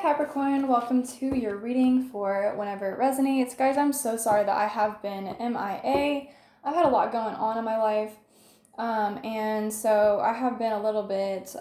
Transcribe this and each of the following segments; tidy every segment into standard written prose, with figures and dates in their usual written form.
Capricorn, welcome to your reading for whenever it resonates. Guys, I'm so sorry that I have been MIA. I've had a lot going on in my life, and so I have been a little bit,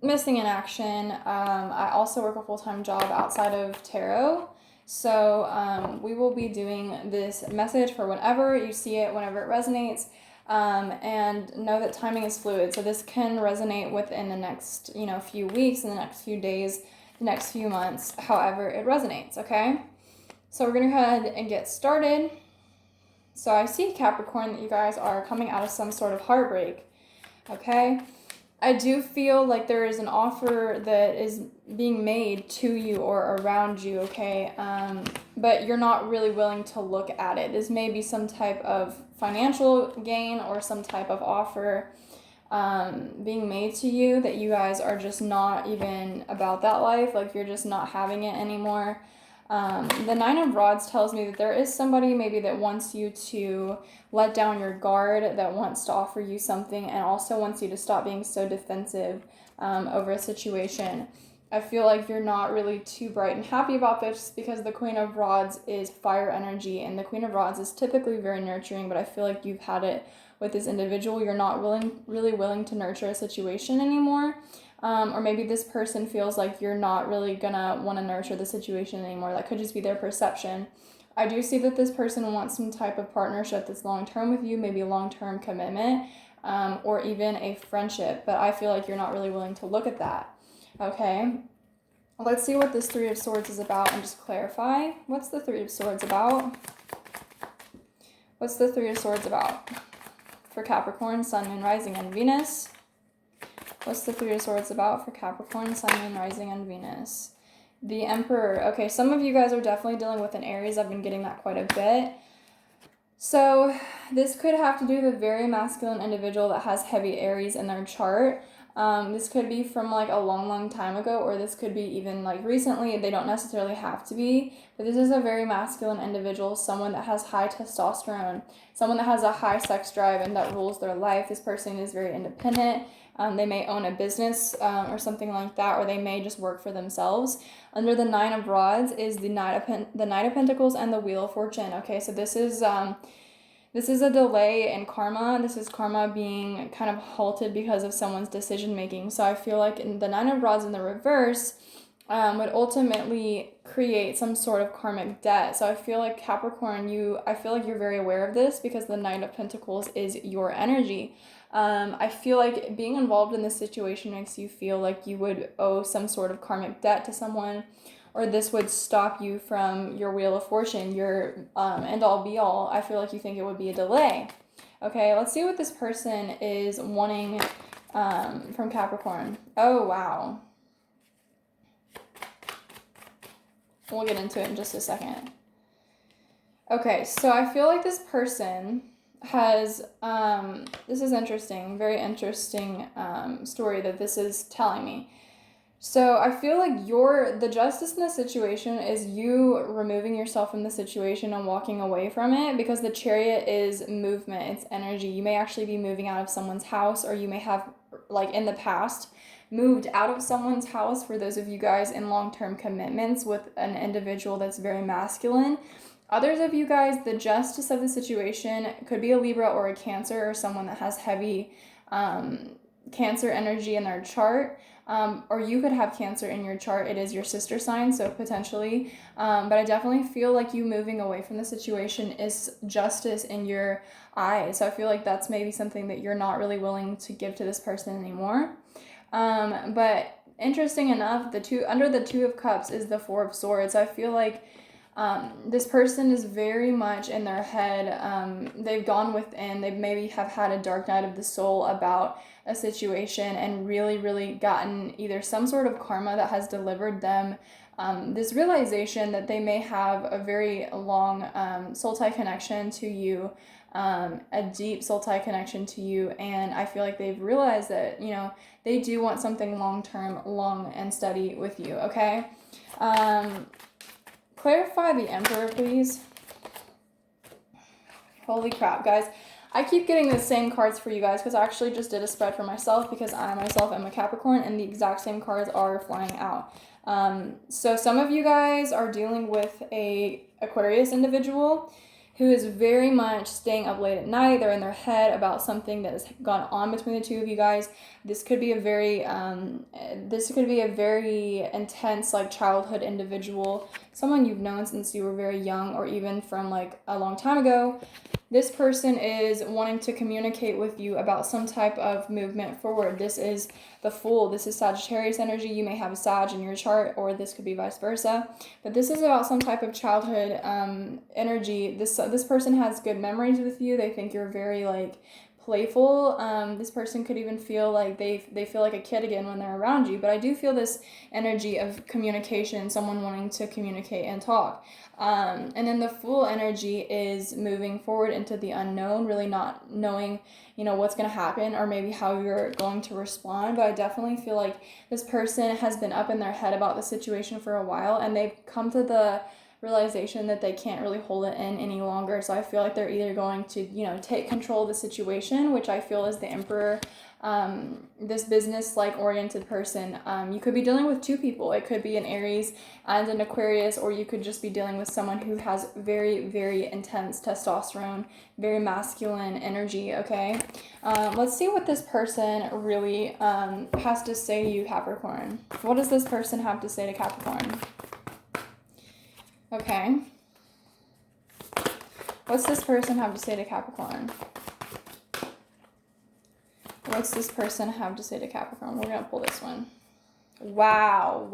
missing in action. I also work a full-time job outside of tarot, so we will be doing this message for whenever you see it, whenever it resonates. And know that timing is fluid. So this can resonate within the next, few weeks, in the next few days, the next few months, however it resonates, okay? So we're going to go ahead and get started. So I see, Capricorn, that you guys are coming out of some sort of heartbreak, okay? I do feel like there is an offer that is being made to you or around you, okay? But you're not really willing to look at it. This may be some type of financial gain or some type of offer being made to you that you guys are just not even about that life. Like, you're just not having it anymore. The Nine of Rods tells me that there is somebody maybe that wants you to let down your guard, that wants to offer you something, and also wants you to stop being so defensive over a situation. I feel like you're not really too bright and happy about this because the Queen of Rods is fire energy, and the Queen of Rods is typically very nurturing, but I feel like you've had it with this individual. You're not really willing to nurture a situation anymore. Or maybe this person feels like you're not really gonna want to nurture the situation anymore. That could just be their perception. I do see that this person wants some type of partnership that's long-term with you, maybe a long-term commitment, or even a friendship, but I feel like you're not really willing to look at that. Okay, let's see what this Three of Swords is about and just clarify. What's the Three of Swords about? What's the Three of Swords about for Capricorn, Sun, Moon, Rising, and Venus? What's the Three of Swords about for Capricorn, Sun, Moon, Rising, and Venus? The Emperor. Okay, some of you guys are definitely dealing with an Aries. I've been getting that quite a bit. So this could have to do with a very masculine individual that has heavy Aries in their chart. This could be from like a long time ago, or this could be even like recently. They don't necessarily have to be, but this is a very masculine individual, someone that has high testosterone, someone that has a high sex drive and that rules their life. This person is very independent. They may own a business or something like that, or they may just work for themselves. Under the Nine of Rods is the Knight of Pentacles and the Wheel of Fortune. Okay, so this is a delay in karma. This is karma being kind of halted because of someone's decision making. So I feel like the Nine of Rods in the reverse would ultimately create some sort of karmic debt. So I feel like Capricorn, I feel like you're very aware of this because the Knight of Pentacles is your energy. I feel like being involved in this situation makes you feel like you would owe some sort of karmic debt to someone, or this would stop you from your Wheel of Fortune, your end all be all. I feel like you think it would be a delay. Okay, let's see what this person is wanting from Capricorn. Oh, wow. We'll get into it in just a second. Okay, so I feel like this person has, this is interesting, very interesting story that this is telling me. So I feel like the justice in this situation is you removing yourself from the situation and walking away from it, because the Chariot is movement, it's energy. You may actually be moving out of someone's house, or you may have, like in the past, moved out of someone's house, for those of you guys in long-term commitments with an individual that's very masculine. Others of you guys, the justice of the situation could be a Libra or a Cancer, or someone that has heavy Cancer energy in their chart. Or you could have Cancer in your chart. It is your sister sign, so potentially. But I definitely feel like you moving away from the situation is justice in your eyes. So I feel like that's maybe something that you're not really willing to give to this person anymore. But interesting enough, under the Two of Cups is the Four of Swords. So I feel like this person is very much in their head. They've gone within. They maybe have had a dark night of the soul about a situation and really gotten either some sort of karma that has delivered them this realization that they may have a very long soul tie connection to you, a deep soul tie connection to you. And I feel like they've realized that, they do want something long-term, long and steady with you, okay? Clarify the Emperor, please. Holy crap, guys. I keep getting the same cards for you guys because I actually just did a spread for myself because I myself am a Capricorn and the exact same cards are flying out. So some of you guys are dealing with a Aquarius individual who is very much staying up late at night. They're in their head about something that has gone on between the two of you guys. This could be a very intense, like, childhood individual, someone you've known since you were very young or even from like a long time ago. This person is wanting to communicate with you about some type of movement forward. This is the Fool. This is Sagittarius energy. You may have a Sag in your chart, or this could be vice versa. But this is about some type of childhood energy. This person has good memories with you. They think you're very, like, playful. This person could even feel like they feel like a kid again when they're around you. But I do feel this energy of communication, someone wanting to communicate and talk. And then the Fool energy is moving forward into the unknown, really not knowing, what's going to happen or maybe how you're going to respond. But I definitely feel like this person has been up in their head about the situation for a while, and they've come to the realization that they can't really hold it in any longer. So I feel like they're either going to, take control of the situation, which I feel is the Emperor. This business-like oriented person, you could be dealing with two people. It could be an Aries and an Aquarius, or you could just be dealing with someone who has very, very intense testosterone, very masculine energy, okay? Let's see what this person really has to say to you, Capricorn. What does this person have to say to Capricorn? Okay. What's this person have to say to Capricorn? What's this person have to say to Capricorn? We're going to pull this one. Wow.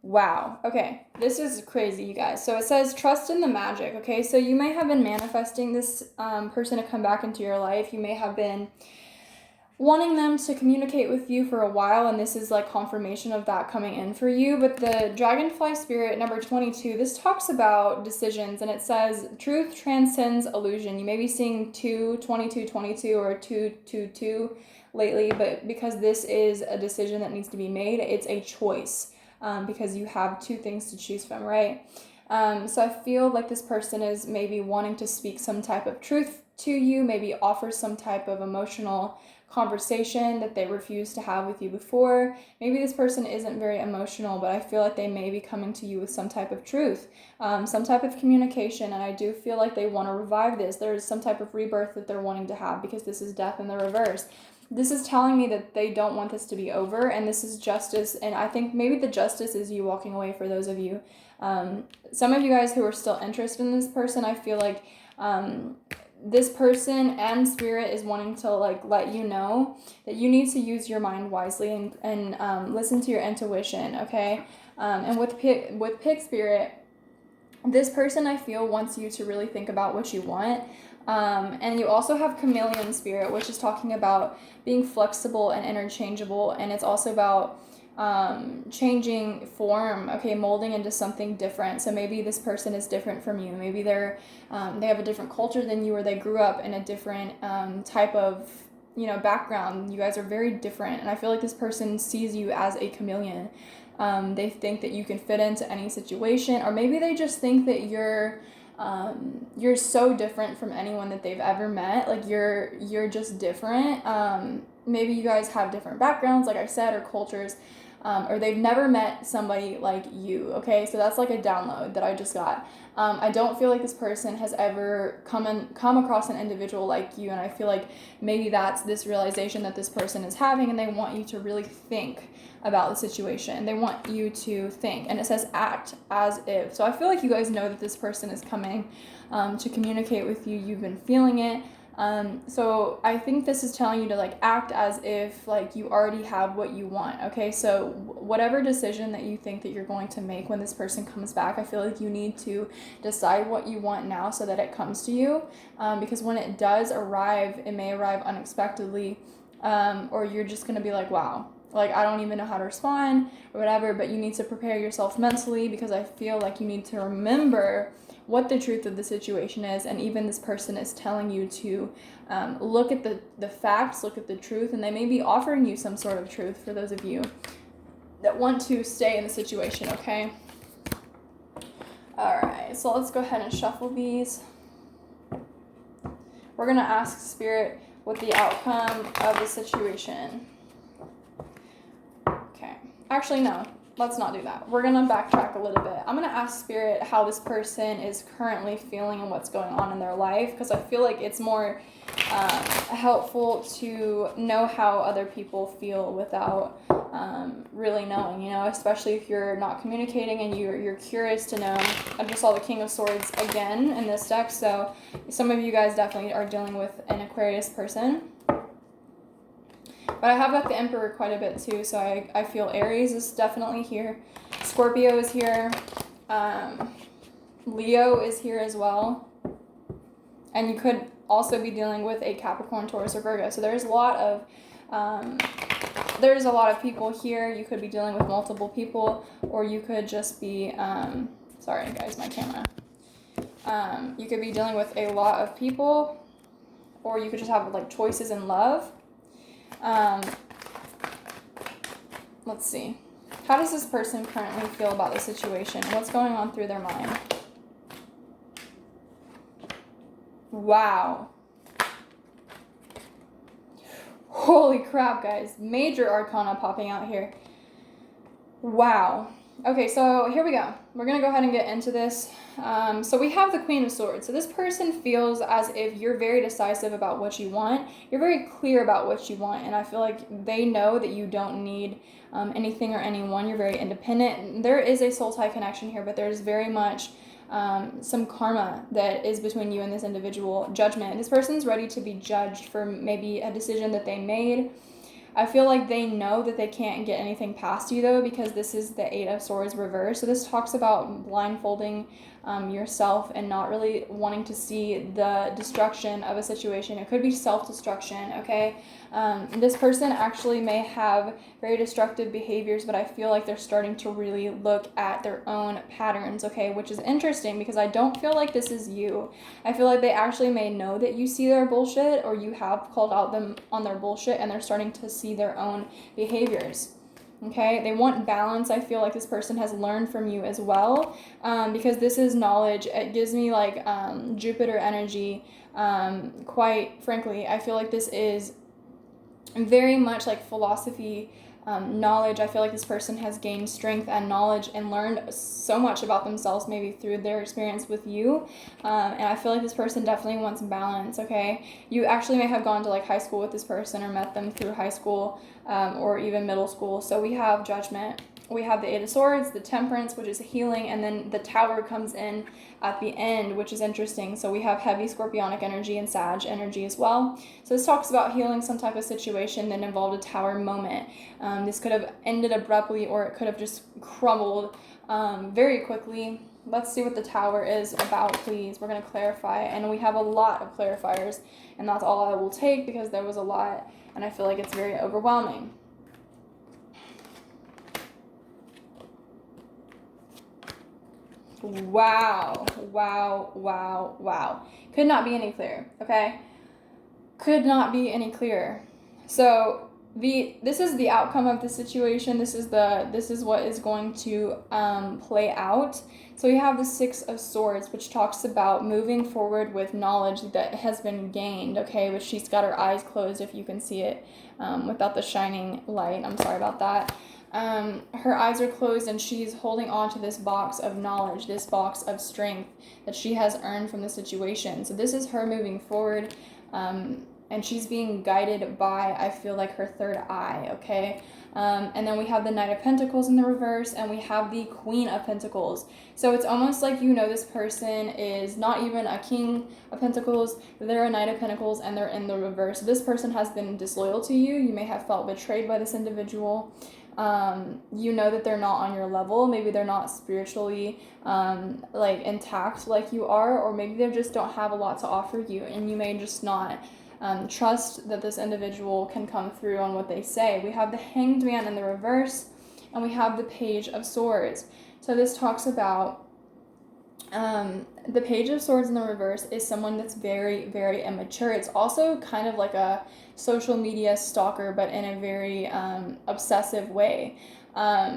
Wow. Okay. This is crazy, you guys. So it says trust in the magic. Okay. So you may have been manifesting this person to come back into your life. You may have been wanting them to communicate with you for a while, and this is like confirmation of that coming in for you. But the Dragonfly Spirit number 22, this talks about decisions, and it says truth transcends illusion. You may be seeing 2-22-22 or 2-2-2 lately, but because this is a decision that needs to be made, it's a choice, because you have two things to choose from, right? So I feel like this person is maybe wanting to speak some type of truth to you, maybe offer some type of emotional conversation that they refused to have with you before. Maybe this person isn't very emotional, but I feel like they may be coming to you with some type of truth, some type of communication, and I do feel like they want to revive this. There's some type of rebirth that they're wanting to have, because this is death in the reverse. This is telling me that they don't want this to be over, and this is justice, and I think maybe the justice is you walking away for those of you. Some of you guys who are still interested in this person, I feel like this person and Spirit is wanting to let you know that you need to use your mind wisely and listen to your intuition, okay? And with Pig Spirit, this person I feel wants you to really think about what you want. And you also have Chameleon Spirit, which is talking about being flexible and interchangeable, and it's also about changing form, okay, molding into something different. So maybe this person is different from you. Maybe they have a different culture than you, or they grew up in a different type of background. You guys are very different, and I feel like this person sees you as a chameleon. They think that you can fit into any situation, or maybe they just think that you're so different from anyone that they've ever met. Like you're just different. Maybe you guys have different backgrounds, like I said, or cultures. Or they've never met somebody like you, okay? So that's like a download that I just got. I don't feel like this person has ever come across an individual like you, and I feel like maybe that's this realization that this person is having, and they want you to really think about the situation. They want you to think, and it says act as if. So I feel like you guys know that this person is coming to communicate with you. You've been feeling it. So I think this is telling you to act as if you already have what you want, okay? So whatever decision that you think that you're going to make when this person comes back, I feel like you need to decide what you want now so that it comes to you, because when it does arrive, it may arrive unexpectedly, or you're just going to be like, wow, I don't even know how to respond or whatever, but you need to prepare yourself mentally, because I feel like you need to remember what the truth of the situation is, and even this person is telling you to look at the facts, look at the truth, and they may be offering you some sort of truth for those of you that want to stay in the situation, okay? All right, so let's go ahead and shuffle these. We're going to ask Spirit what the outcome of the situation. Okay. Actually, no. Let's not do that. We're going to backtrack a little bit. I'm going to ask Spirit how this person is currently feeling and what's going on in their life, because I feel like it's more helpful to know how other people feel without really knowing, you know, especially if you're not communicating and you're curious to know. I just saw the King of Swords again in this deck, so some of you guys definitely are dealing with an Aquarius person. But I have got the Emperor quite a bit too, so I feel Aries is definitely here. Scorpio is here. Leo is here as well. And you could also be dealing with a Capricorn, Taurus, or Virgo. So there's a lot of people here. You could be dealing with multiple people, or you could just be, sorry guys, my camera. You could be dealing with a lot of people, or you could just have like choices in love. Let's see. How does this person currently feel about the situation? What's going on through their mind? Wow. Holy crap, guys. Major arcana popping out here. Wow. Okay, so here we go. We're going to go ahead and get into this. So we have the Queen of Swords. So this person feels as if you're very decisive about what you want. You're very clear about what you want. And I feel like they know that you don't need anything or anyone. You're very independent. There is a soul tie connection here, but there's very much some karma that is between you and this individual. Judgment. This person's ready to be judged for maybe a decision that they made. I feel like they know that they can't get anything past you, though, because this is the Eight of Swords reversed. So this talks about blindfolding yourself and not really wanting to see the destruction of a situation. It could be self-destruction, okay? This person actually may have very destructive behaviors, but I feel like they're starting to really look at their own patterns, okay? Which is interesting because I don't feel like this is you. I feel like they actually may know that you see their bullshit, or you have called out them on their bullshit, and they're starting to see their own behaviors. Okay, they want balance. I feel like this person has learned from you as well, because this is knowledge. It gives me like Jupiter energy. Quite frankly, I feel like this is very much like philosophy, knowledge. I feel like this person has gained strength and knowledge and learned so much about themselves, maybe through their experience with you. And I feel like this person definitely wants balance, okay? You actually may have gone to like high school with this person or met them through high school, or even middle school. So we have Judgment. We have the Eight of Swords, the Temperance, which is healing, and then the Tower comes in at the end, which is interesting. So we have heavy Scorpionic energy and Sag energy as well. So this talks about healing some type of situation that involved a Tower moment. This could have ended abruptly, or it could have just crumbled very quickly. Let's see what the Tower is about, please. We're going to clarify, and we have a lot of clarifiers, and that's all I will take because there was a lot, and I feel like it's very overwhelming. Wow. Could not be any clearer, okay? Could not be any clearer. So this is the outcome of the situation. This is what is going to play out. So we have the Six of Swords, which talks about moving forward with knowledge that has been gained, okay? But she's got her eyes closed, if you can see it, without the shining light. I'm sorry about that. Her eyes are closed, and she's holding on to this box of knowledge, this box of strength that she has earned from the situation. So this is her moving forward, and she's being guided by, I feel like, her third eye, okay? And then we have the Knight of Pentacles in the reverse, and we have the Queen of Pentacles. So it's almost like, you know, this person is not even a King of Pentacles, they're a Knight of Pentacles, and they're in the reverse. So this person has been disloyal to you. You may have felt betrayed by this individual. You know that they're not on your level. Maybe they're not spiritually like intact like you are, or maybe they just don't have a lot to offer you, and you may just not trust that this individual can come through on what they say. We have the Hanged Man in the reverse, and we have the Page of Swords. So this talks about the Page of Swords in the reverse is someone that's very, very immature. It's also kind of like a social media stalker, but in a very obsessive way.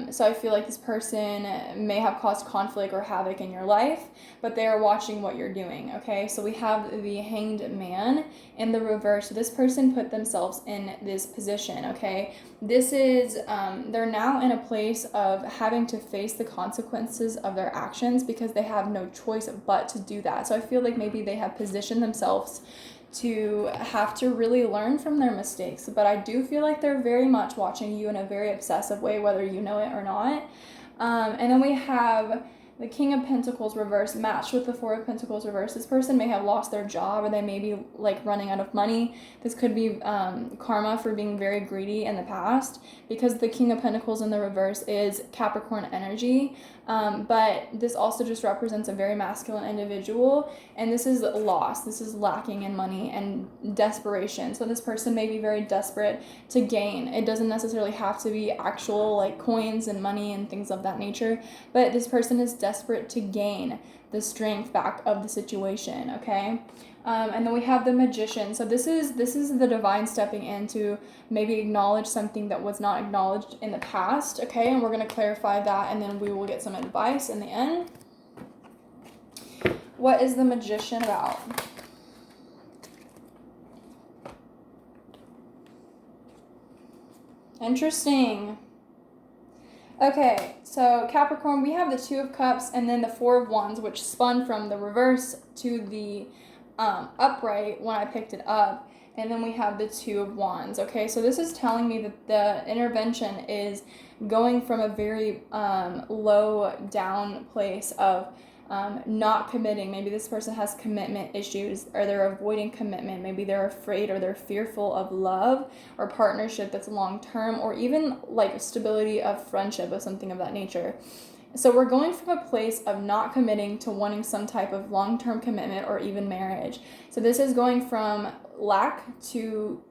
So I feel like this person may have caused conflict or havoc in your life, but they are watching what you're doing, okay? So we have the Hanged Man in the reverse. So this person put themselves in this position, okay? This is, they're now in a place of having to face the consequences of their actions because they have no choice but to do that. So I feel like maybe they have positioned themselves to have to really learn from their mistakes. But I do feel like they're very much watching you in a very obsessive way, whether you know it or not. And then we have the King of Pentacles reverse matched with the Four of Pentacles reverse. This person may have lost their job, or they may be like running out of money. This could be karma for being very greedy in the past, because the King of Pentacles in the reverse is Capricorn energy. But this also just represents a very masculine individual, and this is loss. This is lacking in money and desperation. So this person may be very desperate to gain. It doesn't necessarily have to be actual like coins and money and things of that nature, but this person is desperate to gain the strength back of the situation, okay? And then we have the Magician. So this is the divine stepping in to maybe acknowledge something that was not acknowledged in the past, okay? And we're going to clarify that, and then we will get some advice in the end. What is the Magician about? Interesting. Okay, so Capricorn, we have the Two of Cups and then the Four of Wands, which spun from the reverse to the upright when I picked it up. And then we have the Two of Wands. Okay, so this is telling me that the intervention is going from a very low down place of not committing. Maybe this person has commitment issues, or they're avoiding commitment. Maybe they're afraid or they're fearful of love or partnership that's long term, or even like stability of friendship or something of that nature. So we're going from a place of not committing to wanting some type of long-term commitment or even marriage. So this is going from lack to,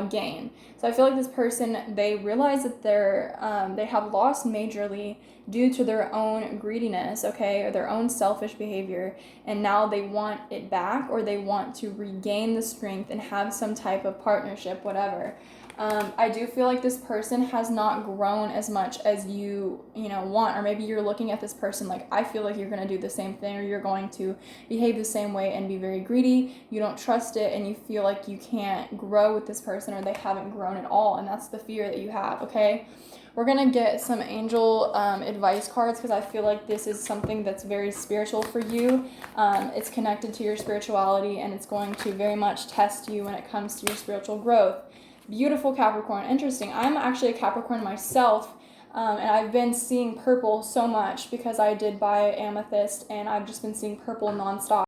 gain. So I feel like this person, they realize that they have lost majorly due to their own greediness, okay, or their own selfish behavior, and now they want it back, or they want to regain the strength and have some type of partnership, whatever. I do feel like this person has not grown as much as you want, or maybe you're looking at this person like, I feel like you're going to do the same thing, or you're going to behave the same way and be very greedy. You don't trust it, and you feel like you can't grow with this person, or they haven't grown at all, and that's the fear that you have, okay? We're going to get some angel advice cards, because I feel like this is something that's very spiritual for you. It's connected to your spirituality, and it's going to very much test you when it comes to your spiritual growth. Beautiful Capricorn. Interesting. I'm actually a Capricorn myself, and I've been seeing purple so much because I did buy amethyst, and I've just been seeing purple nonstop.